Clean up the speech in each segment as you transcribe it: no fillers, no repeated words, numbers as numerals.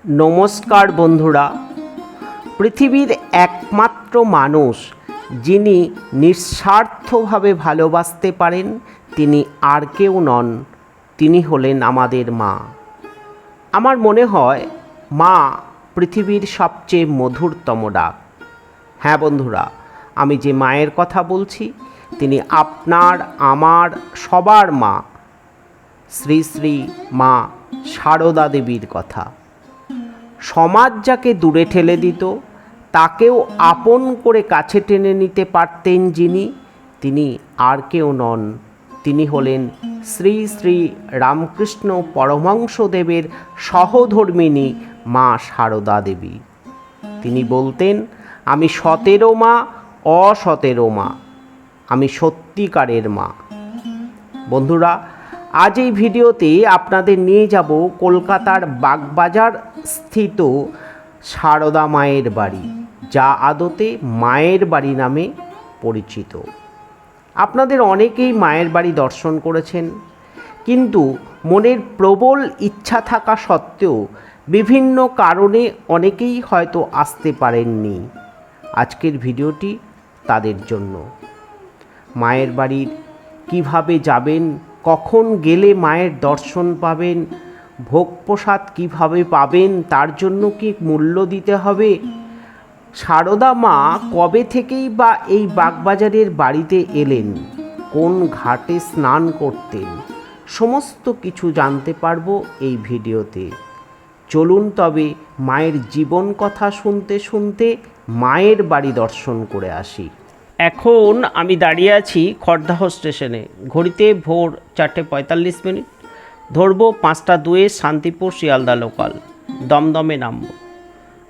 নমস্কার বন্ধুরা, পৃথিবীর একমাত্র মানুষ যিনি নিঃস্বার্থভাবে ভালোবাসতে পারেন তিনি আর কেউ নন, তিনি হলেন আমাদের মা। আমার মনে হয় মা পৃথিবীর সবচেয়ে মধুরতম ডাক। হ্যাঁ বন্ধুরা, আমি যে মায়ের কথা বলছি তিনি আপনার আমার সবার মা, শ্রী শ্রী মা সারদা দেবীর কথা। সমাজ যাকে দূরে ঠেলে দিত তাকেও আপন করে কাছে টেনে নিতে পারতেন যিনি, তিনি আর কেউ নন, তিনি হলেন শ্রী শ্রী রামকৃষ্ণ পরমহংসদেবের সহধর্মিণী মা সারদা দেবী। তিনি বলতেন, আমি সতেরো মা, অসতেরো মা, আমি সত্যিকারের মা। বন্ধুরা, আজ এই ভিডিওতে আপনাদের নিয়ে যাব কলকাতার বাগবাজার স্থিত সারদা মায়ের বাড়ি, যা আদতে মায়ের বাড়ি নামে পরিচিত। আপনাদের অনেকেই মায়ের বাড়ি দর্শন করেছেন, কিন্তু মনের প্রবল ইচ্ছা থাকা সত্ত্বেও বিভিন্ন কারণে অনেকেই হয়তো আসতে পারেননি। আজকের ভিডিওটি তাদের জন্য। মায়ের বাড়ির কিভাবে যাবেন, কখন গেলে মায়ের দর্শন পাবেন, ভোগ প্রসাদ কীভাবে পাবেন, তার জন্য কি মূল্য দিতে হবে, সারদা মা কবে থেকেই বা এই বাগবাজারের বাড়িতে এলেন, কোন ঘাটে স্নান করতেন, সমস্ত কিছু জানতে পারবো এই ভিডিওতে। চলুন তবে মায়ের জীবন কথা শুনতে শুনতে মায়ের বাড়ি দর্শন করে আসি। এখন আমি দাঁড়িয়ে আছি খড়দাহ স্টেশনে। ঘড়িতে ভোর 4:45। ধরবো 5:02 শান্তিপুর শিয়ালদা লোকাল, দমদমে নামব।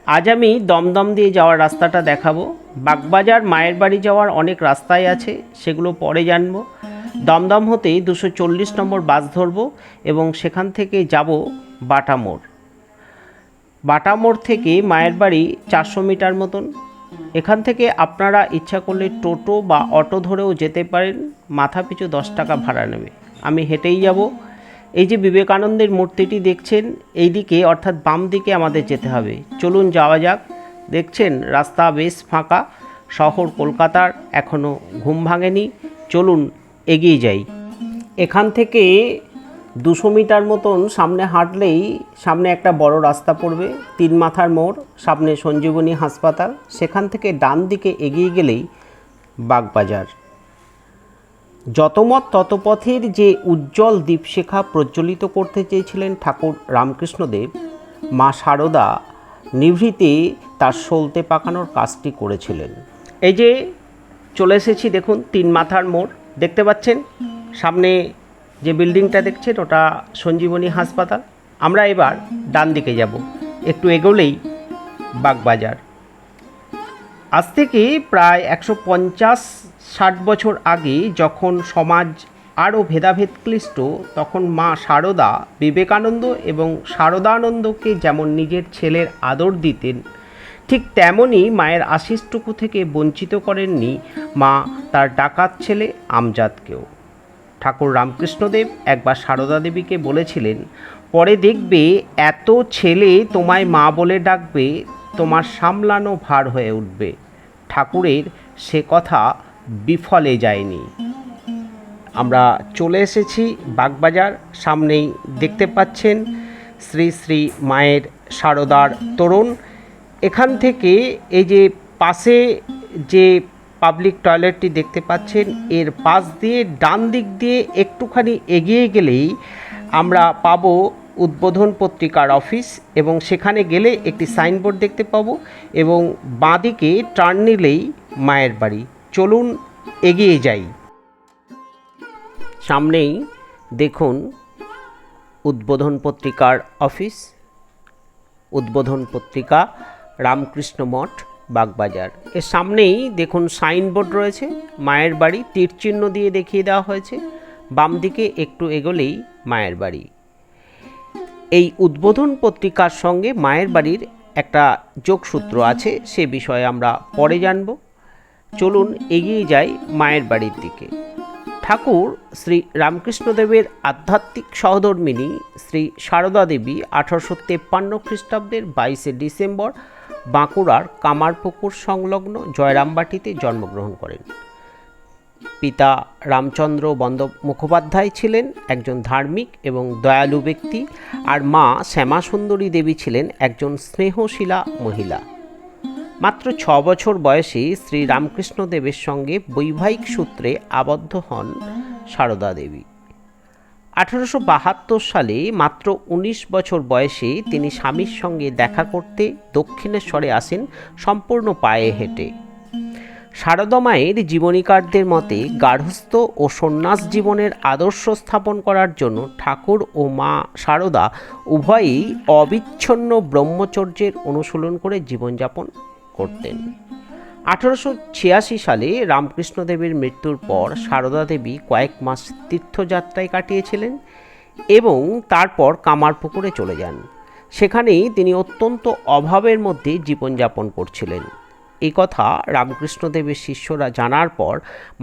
আজ আমি দমদম দিয়ে যাওয়ার রাস্তাটা দেখাবো। বাগবাজার মায়ের বাড়ি যাওয়ার অনেক রাস্তাই আছে, সেগুলো পরে জানবো। দমদম হতে 240 নম্বর বাস ধরবো এবং সেখান থেকে যাব বাটা মোড়। বাটা মোড় থেকে মায়ের বাড়ি 400 মিটার মতন। এখান থেকে আপনারা ইচ্ছা করলে টোটো বা অটো ধরেও যেতে পারেন, মাথা পিছু 10 টাকা ভাড়া নেবে। আমি হেঁটেই যাব। এই যে বিবেকানন্দের মূর্তিটি দেখছেন, এই দিকে অর্থাৎ বাম দিকে আমাদের যেতে হবে। চলুন যাওয়া যাক। দেখছেন রাস্তা বেশ ফাঁকা, শহর কলকাতার এখনও ঘুম ভাঙেনি। চলুন এগিয়ে যাই। এখান থেকে 200 মিটার মতন সামনে হাঁটলেই সামনে একটা বড় রাস্তা পড়বে, 3 মাথার মোড়, সামনে সঞ্জীবনী হাসপাতাল। সেখান থেকে ডান দিকে এগিয়ে গেলেই বাগবাজার। যতমত ততপথের যে উজ্জ্বল দীপশিখা প্রজ্বলিত করতে চেয়েছিলেন ঠাকুর রামকৃষ্ণদেব, মা সারদা নিভৃতে তার সলতে পাকানোর কাজটি করেছিলেন। এই যে চলে এসেছি, দেখুন 3 মাথার মোড় দেখতে পাচ্ছেন। সামনে যে বিল্ডিংটা দেখছেন ওটা সঞ্জীবনী হাসপাতাল। আমরা এবার ডান দিকে যাব। একটু এগোলেই বাগবাজার। আজ থেকে প্রায় 150-60 বছর আগে যখন সমাজ আরও ভেদাভেদ ক্লিষ্ট, তখন মা সারদা বিবেকানন্দ এবং সারদানন্দকে যেমন নিজের ছেলের আদর দিতেন, ঠিক তেমনই মায়ের আশিসটুকু থেকে বঞ্চিত করেননি মা তার ডাকাত ছেলে আমজাদকেও। ঠাকুর রামকৃষ্ণদেব একবার সারদা দেবীকে বলেছিলেন, পরে দেখবে এত ছেলে তোমায় মা বলে ডাকবে, তোমার সামলানো ভার হয়ে উঠবে। ঠাকুরের সে কথা বিফলে যায়নি। আমরা চলে এসেছি বাগবাজার। সামনেই দেখতে পাচ্ছেন শ্রী শ্রী মায়ের সারদার তোরণ। এখান থেকে এই যে পাশে যে পাবলিক টয়লেটটি দেখতে পাচ্ছেন, এর পাশ দিয়ে ডান দিক দিয়ে একটুখানি এগিয়ে গেলেই আমরা পাবো উদ্বোধন পত্রিকার অফিস, এবং সেখানে গেলে একটি সাইনবোর্ড দেখতে পাবো এবং বাঁদিকে টার্ন নিলেই মায়ের বাড়ি। চলুন এগিয়ে যাই। সামনেই দেখুন উদ্বোধন পত্রিকার অফিস, উদ্বোধন পত্রিকা, রামকৃষ্ণ মঠ, বাগবাজার। এর সামনেই দেখুন সাইনবোর্ড রয়েছে, মায়ের বাড়ি তীরচিহ্ন দিয়ে দেখিয়ে দেওয়া হয়েছে। বাম দিকে একটু এগোলেই মায়ের বাড়ি। এই উদ্বোধন পত্রিকার সঙ্গে মায়ের বাড়ির একটা যোগসূত্র আছে, সে বিষয়ে আমরা পরে জানব। চলুন এগিয়ে যাই মায়ের বাড়ির দিকে। ঠাকুর শ্রী রামকৃষ্ণদেবের আধ্যাত্মিক সহধর্মিণী শ্রী সারদা দেবী 1853 খ্রিস্টাব্দের 22শে ডিসেম্বর বাঁকুড়ার কামারপুকুর সংলগ্ন জয়রামবাটিতে জন্মগ্রহণ করেন। পিতা রামচন্দ্র মুখোপাধ্যায় ছিলেন একজন ধার্মিক এবং দয়ালু ব্যক্তি, আর মা শ্যামাসুন্দরী দেবী ছিলেন একজন স্নেহশীলা মহিলা। মাত্র 6 বছর বয়সে শ্রী রামকৃষ্ণদেবের সঙ্গে বৈবাহিক সূত্রে আবদ্ধ হন সারদা দেবী। 1872 সালে মাত্র 19 বছর বয়সে তিনি স্বামীর সঙ্গে দেখা করতে দক্ষিণেশ্বরে আসেন, সম্পূর্ণ পায়ে হেঁটে। সারদা মায়ের জীবনীকারদের মতে গার্হস্থ্য ও সন্ন্যাস জীবনের আদর্শ স্থাপন করার জন্য ঠাকুর ও মা সারদা উভয়েই অবিচ্ছন্ন ব্রহ্মচর্যের অনুশীলন করে জীবনযাপন করতেন। 1886 সালে রামকৃষ্ণদেবের মৃত্যুর পর সারদা দেবী কয়েক মাস তীর্থযাত্রায় কাটিয়েছিলেন এবং তারপর কামারপুকুরে চলে যান। সেখানেই তিনি অত্যন্ত অভাবের মধ্যে জীবনযাপন করছিলেন। এই কথা রামকৃষ্ণদেবের শিষ্যরা জানার পর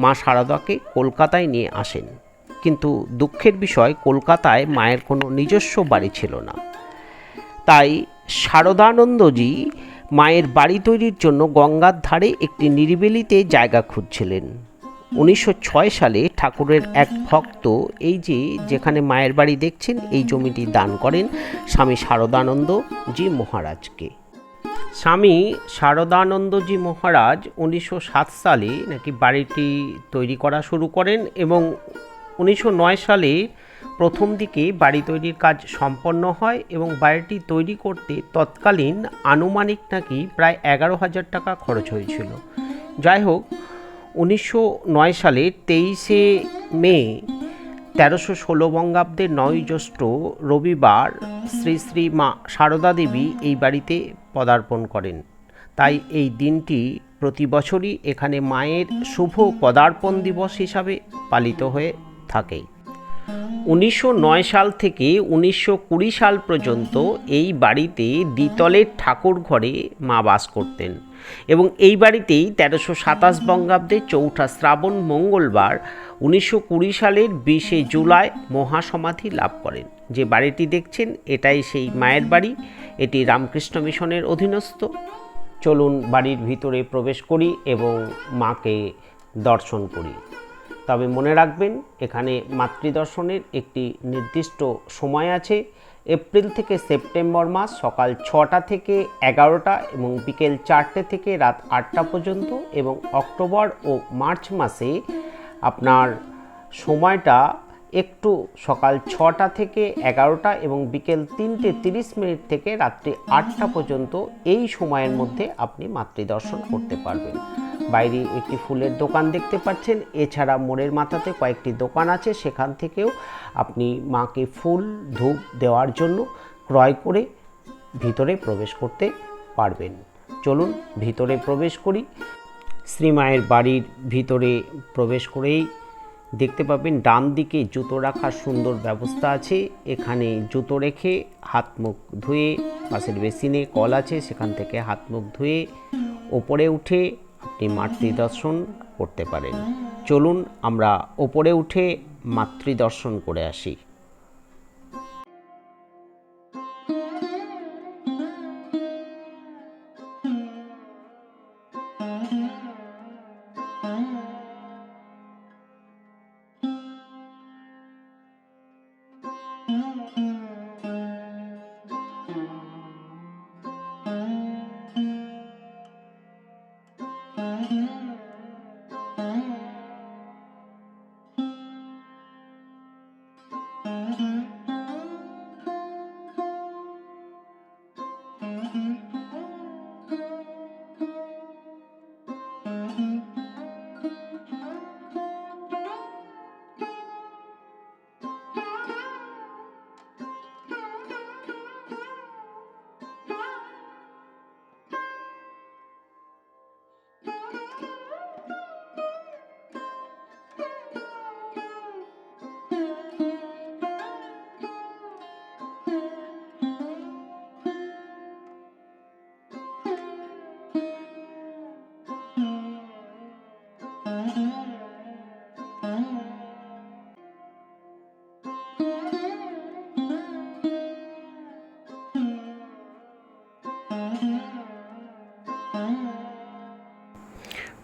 মা সারদাকে কলকাতায় নিয়ে আসেন, কিন্তু দুঃখের বিষয় কলকাতায় মায়ের কোনো নিজস্ব বাড়ি ছিল না। তাই শারদানন্দজি মায়ের বাড়ি তৈরির জন্য গঙ্গার ধারে একটি নিরিবিলিতে জায়গা খুঁজছিলেন। 1906 সালে ঠাকুরের এক ভক্ত এই যেখানে মায়ের বাড়ি দেখছেন এই জমিটি দান করেন স্বামী শারদানন্দজি মহারাজকে। স্বামী শারদানন্দজি মহারাজ 1907 সালে নাকি বাড়িটি তৈরি করা শুরু করেন এবং 1909 সালে প্রথম দিকে বাড়ি তৈরির কাজ সম্পন্ন হয় এবং বাড়িটি তৈরি করতে তৎকালীন আনুমানিক নাকি প্রায় 11,000 টাকা খরচ হয়েছিল। যাই হোক, 1909 সালের 23শে মে 1316 বঙ্গাব্দের 9 জ্যৈষ্ঠ রবিবার শ্রী শ্রী মা সারদা দেবী এই বাড়িতে পদার্পণ করেন। তাই এই দিনটি প্রতি বছরই এখানে মায়ের শুভ পদার্পণ দিবস হিসাবে পালিত হয়ে থাকে। 1909 সাল থেকে 1920 সাল পর্যন্ত এই বাড়িতে দ্বিতলের ঠাকুর ঘরে মা বাস করতেন এবং এই বাড়িতেই 1327 বঙ্গাব্দে 4ঠা শ্রাবণ মঙ্গলবার 1920 সালের 20শে জুলাই মহাসমাধি লাভ করেন। যে বাড়িটি দেখছেন এটাই সেই মায়ের বাড়ি, এটি রামকৃষ্ণ মিশনের অধীনস্থ। চলুন বাড়ির ভিতরে প্রবেশ করি এবং মাকে দর্শন করি। তবে মনে রাখবেন এখানে মাতৃদর্শনের একটি নির্দিষ্ট সময় আছে। এপ্রিল থেকে সেপ্টেম্বর মাস সকাল 6টা থেকে 11টা এবং বিকেল 4টে থেকে রাত 8টা পর্যন্ত, এবং অক্টোবর ও মার্চ মাসে আপনার সময়টা একটু সকাল 6টা থেকে 11টা এবং বিকেল 3:30 থেকে রাত্রি 8টা পর্যন্ত এই সময়ের মধ্যে আপনি মাতৃদর্শন করতে পারবেন। বাইরে একটি ফুলের দোকান দেখতে পাচ্ছেন, এছাড়া মোড়ের মাথাতে কয়েকটি দোকান আছে, সেখান থেকেও আপনি মাকে ফুল ধূপ দেওয়ার জন্য ক্রয় করে ভিতরে প্রবেশ করতে পারবেন। চলুন ভিতরে প্রবেশ করি। শ্রীমায়ের বাড়ির ভিতরে প্রবেশ করেই দেখতে পাবেন ডান দিকে জুতো রাখার সুন্দর ব্যবস্থা আছে। এখানে জুতো রেখে হাত মুখ ধুয়ে, পাশের বেসিনে কল আছে সেখান থেকে হাত মুখ ধুয়ে ওপরে উঠে আপনি মাতৃদর্শন করতে পারেন। চলুন আমরা ওপরে উঠে মাতৃদর্শন করে আসি।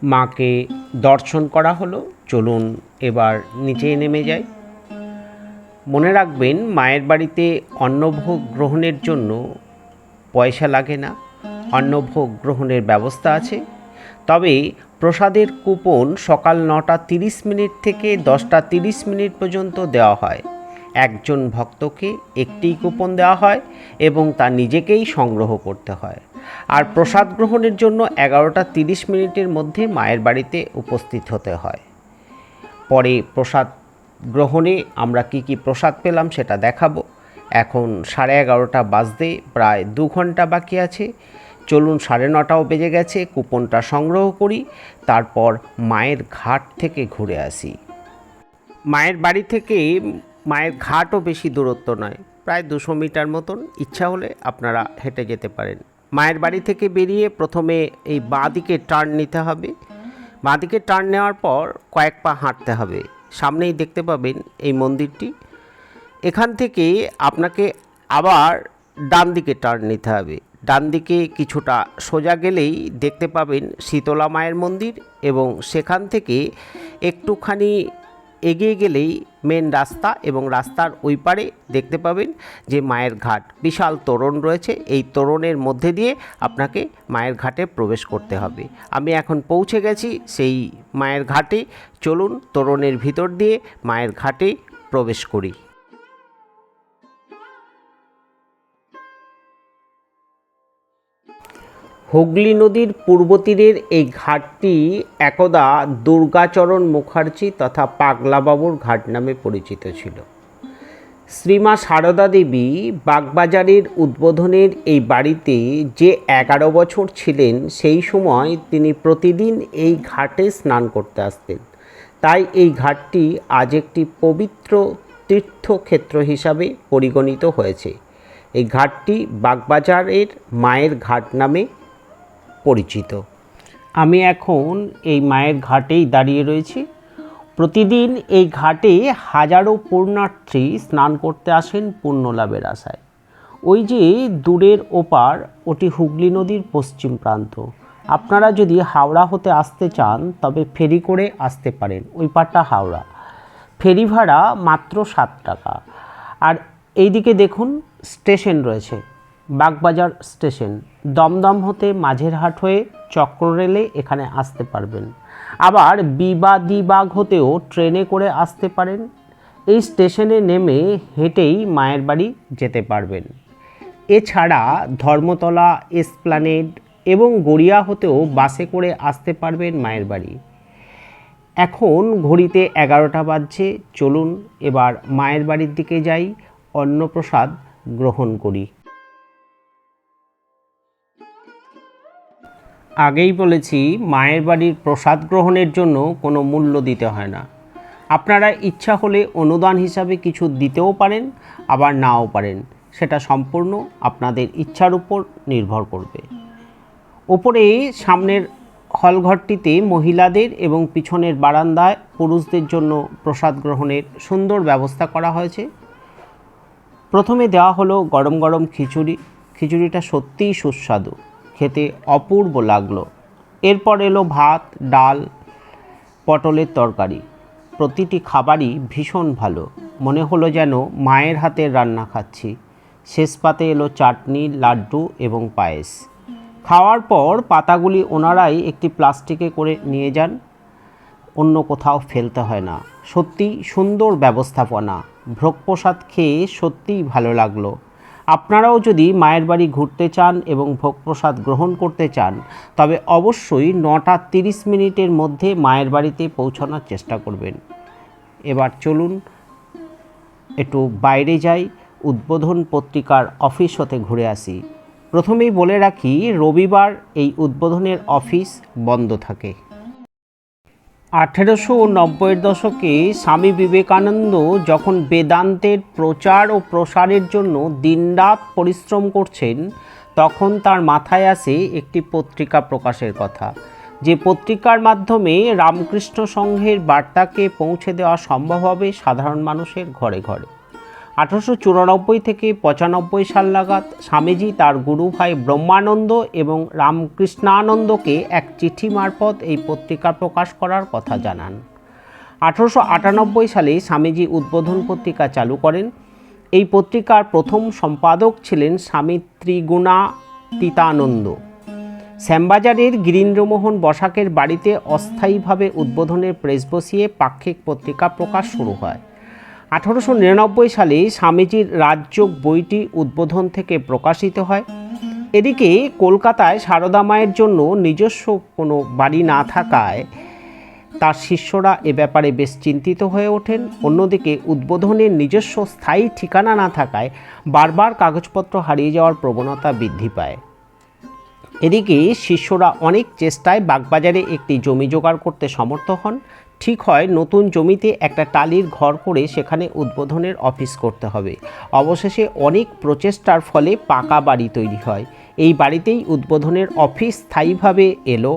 মাকে দর্শন করা হলো। চলুন এবার নিচে নেমে যাই। মনে রাখবেন, মায়ের বাড়িতে অন্নভোগ গ্রহণের জন্য পয়সা লাগে না, অন্নভোগ গ্রহণের ব্যবস্থা আছে। তবে প্রসাদের কুপন সকাল 9:30 থেকে 10:30 পর্যন্ত দেওয়া হয়। একজন ভক্তকে একটি কুপন দেওয়া হয় এবং তা নিজেকেই সংগ্রহ করতে হয়। আর প্রসাদ গ্রহণের জন্য 11:30 মধ্যে মায়ের বাড়িতে উপস্থিত হতে হয়। পরে প্রসাদ গ্রহণে আমরা কি প্রসাদ পেলাম সেটা দেখাবো। এখন 11:30 বাজতে প্রায় 2 ঘন্টা বাকি আছে। চলুন, 9:30 বেজে গেছে, কুপনটা সংগ্রহ করি, তারপর মায়ের ঘাট থেকে ঘুরে আসি। মায়ের বাড়ি থেকে মায়ের ঘাটও বেশি দূরত্ব নয়, প্রায় 200 মিটার মতন। ইচ্ছা হলে আপনারা হেঁটে যেতে পারেন। মায়ের বাড়ি থেকে বেরিয়ে প্রথমে এই বাঁ দিকে টার্ন নিতে হবে। বাঁ দিকে টার্ন নেওয়ার পর কয়েক পা হাঁটতে হবে। সামনেই দেখতে পাবেন এই মন্দিরটি। এখান থেকে আপনাকে আবার ডান দিকে টার্ন নিতে হবে। ডান দিকে কিছুটা সোজা গেলেই দেখতে পাবেন শীতলা মায়ের মন্দির, এবং সেখান থেকে একটুখানি এগিয়ে গেলেই মেন রাস্তা, এবং রাস্তার ওই পারে দেখতে পাবেন যে মায়ের ঘাট। বিশাল তোরণ রয়েছে, এই তোরণের মধ্যে দিয়ে আপনাকে মায়ের ঘাটে প্রবেশ করতে হবে। আমি এখন পৌঁছে গেছি সেই মায়ের ঘাটে। চলুন তোরণের ভিতর দিয়ে মায়ের ঘাটে প্রবেশ করি। হুগলি নদীর পূর্ব তীরের এই ঘাটটি একদা দুর্গাচরণ মুখার্জি তথা পাগলাবাবুর ঘাট নামে পরিচিত ছিল। শ্রীমা সারদা দেবী বাগবাজারের উদ্বোধনের এই বাড়িতে যে 11 বছর ছিলেন, সেই সময় তিনি প্রতিদিন এই ঘাটে স্নান করতে আসতেন। তাই এই ঘাটটি আজ একটি পবিত্র তীর্থক্ষেত্র হিসাবে পরিগণিত হয়েছে। এই ঘাটটি বাগবাজারের মায়ের ঘাট নামে পরিচিত। আমি এখন এই মায়ের ঘাটেই দাঁড়িয়ে রয়েছি। প্রতিদিন এই ঘাটে হাজারো পুণ্যার্থী স্নান করতে আসেন পুণ্য লাভের আশায়। ওই যে দূরের ওপার, ওটি হুগলি নদীর পশ্চিম প্রান্ত। আপনারা যদি হাওড়া হতে আসতে চান তবে ফেরি করে আসতে পারেন, ওই পারটা হাওড়া। ফেরি ভাড়া মাত্র 7 টাকা। আর এইদিকে দেখুন স্টেশন রয়েছে, বাগবাজার স্টেশন। দমদম হতে মাঝেরহাট হয়ে চক্ররেলে এখানে আসতে পারবেন। আবার বিবাদিবাগ হতেও ট্রেনে করে আসতে পারেন। এই স্টেশনে নেমে হেঁটেই মায়ের বাড়ি যেতে পারবেন। এছাড়া ধর্মতলা, এসপ্ল্যানেড এবং গড়িয়া হতেও বাসে করে আসতে পারবেন মায়ের বাড়ি। এখন ঘড়িতে 11টা বাজছে। চলুন এবার মায়ের বাড়ির দিকে যাই, অন্নপ্রসাদ গ্রহণ করি। আগেই বলেছি, মায়ের বাড়ির প্রসাদ গ্রহণের জন্য কোনো মূল্য দিতে হয় না। আপনারা ইচ্ছা হলে অনুদান হিসাবে কিছু দিতেও পারেন, আবার নাও পারেন। সেটা সম্পূর্ণ আপনাদের ইচ্ছার উপর নির্ভর করবে। ওপরে সামনের হলঘরটিতে মহিলাদের এবং পিছনের বারান্দায় পুরুষদের জন্য প্রসাদ গ্রহণের সুন্দর ব্যবস্থা করা হয়েছে। প্রথমে দেওয়া হলো গরম গরম খিচুড়ি। খিচুড়িটা সত্যিই সুস্বাদু, খেতে অপূর্ব লাগলো। এরপর এলো ভাত, ডাল, পটলের তরকারি। প্রতিটি খাবারই ভীষণ ভালো, মনে হলো যেন মায়ের হাতের রান্না খাচ্ছি। শেষ পাতে এলো চাটনি, লাড্ডু এবং পায়েস। খাওয়ার পর পাতাগুলি ওনারাই একটি প্লাস্টিকে করে নিয়ে যান, অন্য কোথাও ফেলতে হয় না। সত্যি সুন্দর ব্যবস্থাপনা। ভোগ প্রসাদ খেয়ে সত্যিই ভালো লাগলো। আপনারাও যদি মায়ের বাড়ি ঘুরতে চান এবং ভোগ প্রসাদ গ্রহণ করতে চান তবে অবশ্যই 9:30 মধ্যে মায়ের বাড়িতে পৌঁছানোর চেষ্টা করবেন। এবার চলুন একটু বাইরে যাই, উদ্বোধন পত্রিকার অফিস হতে ঘুরে আসি। প্রথমেই বলে রাখি, রবিবার এই উদ্বোধনের অফিস বন্ধ থাকে। 1890-এর দশকে স্বামী বিবেকানন্দ যখন বেদান্তের প্রচার ও প্রসারের জন্য দিনরাত পরিশ্রম করছেন, তখন তার মাথায় আসে একটি পত্রিকা প্রকাশের কথা, যে পত্রিকার মাধ্যমে রামকৃষ্ণ সংঘের বার্তাকে পৌঁছে দেওয়া সম্ভব হবে সাধারণ মানুষের ঘরে ঘরে। 1894 থেকে 95 সাল নাগাদ স্বামীজি তার গুরু ভাই ব্রহ্মানন্দ এবং রামকৃষ্ণানন্দকে এক চিঠি মারফত এই পত্রিকা প্রকাশ করার কথা জানান। 1898 সালে স্বামীজি উদ্বোধন পত্রিকা চালু করেন। এই পত্রিকার প্রথম সম্পাদক ছিলেন স্বামী ত্রিগুণাতীতানন্দ। শ্যামবাজারের গিরীন্দ্রমোহন বসাকের বাড়িতে অস্থায়ীভাবে উদ্বোধনের প্রেস বসিয়ে পাক্ষিক পত্রিকা প্রকাশ শুরু হয়। 1899 সালে স্বামীজির রাজযোগ বইটি উদ্বোধন থেকে প্রকাশিত হয়। এদিকে কলকাতায় সারদা মায়ের জন্য নিজস্ব কোনো বাড়ি না থাকায় তার শিষ্যরা এ ব্যাপারে বেশ চিন্তিত হয়ে ওঠেন। অন্যদিকে উদ্বোধনের নিজস্ব স্থায়ী ঠিকানা না থাকায় বারবার কাগজপত্র হারিয়ে যাওয়ার প্রবণতা বৃদ্ধি পায়। এদিকে শিষ্যরা অনেক চেষ্টায় বাগবাজারে একটি জমি জোগাড় করতে সমর্থ হন। ঠিক হয় নতুন জমিতে একটা টালির ঘর করে সেখানে উদ্বোধনের অফিস করতে হবে। অবশেষে অনেক প্রচেষ্টার ফলে পাকা বাড়ি তৈরি হয়। এই বাড়িতেই উদ্বোধনের অফিস স্থায়ীভাবে এলো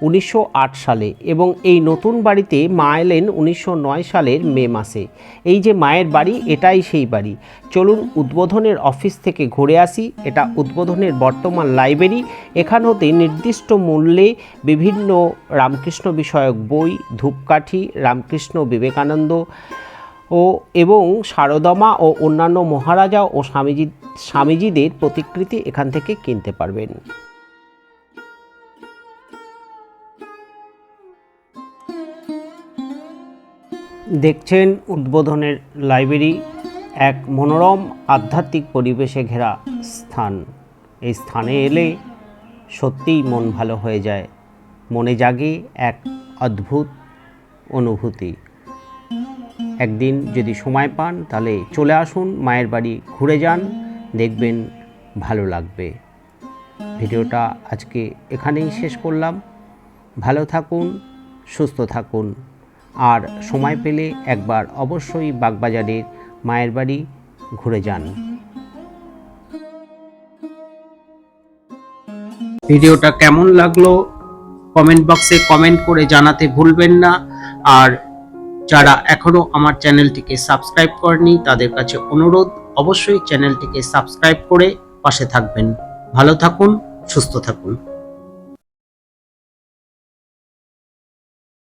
1908 সালে এবং এই নতুন বাড়িতে মা এলেন 1909 সালের মে মাসে। এই যে মায়ের বাড়ি, এটাই সেই বাড়ি। চলুন উদ্বোধনের অফিস থেকে ঘুরে আসি। এটা উদ্বোধনের বর্তমান লাইব্রেরি। এখান হতে নির্দিষ্ট মূল্যে বিভিন্ন রামকৃষ্ণ বিষয়ক বই, ধূপকাঠি, রামকৃষ্ণ বিবেকানন্দ এবং সারদমা ও অন্যান্য মহারাজা ও স্বামীজিদের প্রতিকৃতি এখান থেকে কিনতে পারবেন। দেখছেন উদ্বোধনের লাইব্রেরি, এক মনোরম আধ্যাত্মিক পরিবেশে ঘেরা স্থান। এই স্থানে এলে সত্যিই মন ভালো হয়ে যায়, মনে জাগে এক অদ্ভুত অনুভূতি। একদিন যদি সময় পান তাহলে চলে আসুন, মায়ের বাড়ি ঘুরে যান, দেখবেন ভালো লাগবে। ভিডিওটা আজকে এখানেই শেষ করলাম। ভালো থাকুন, সুস্থ থাকুন, আর সময় পেলে একবার অবশ্যই বাগবাজারের মায়ের বাড়ি ঘুরে যান। ভিডিওটা কেমন লাগলো কমেন্ট বক্সে কমেন্ট করে জানাতে ভুলবেন না। আর যারা এখনো আমার চ্যানেলটিকে সাবস্ক্রাইব করেনি তাদের কাছে অনুরোধ, অবশ্যই চ্যানেলটিকে সাবস্ক্রাইব করে পাশে থাকবেন। ভালো থাকুন, সুস্থ থাকুন।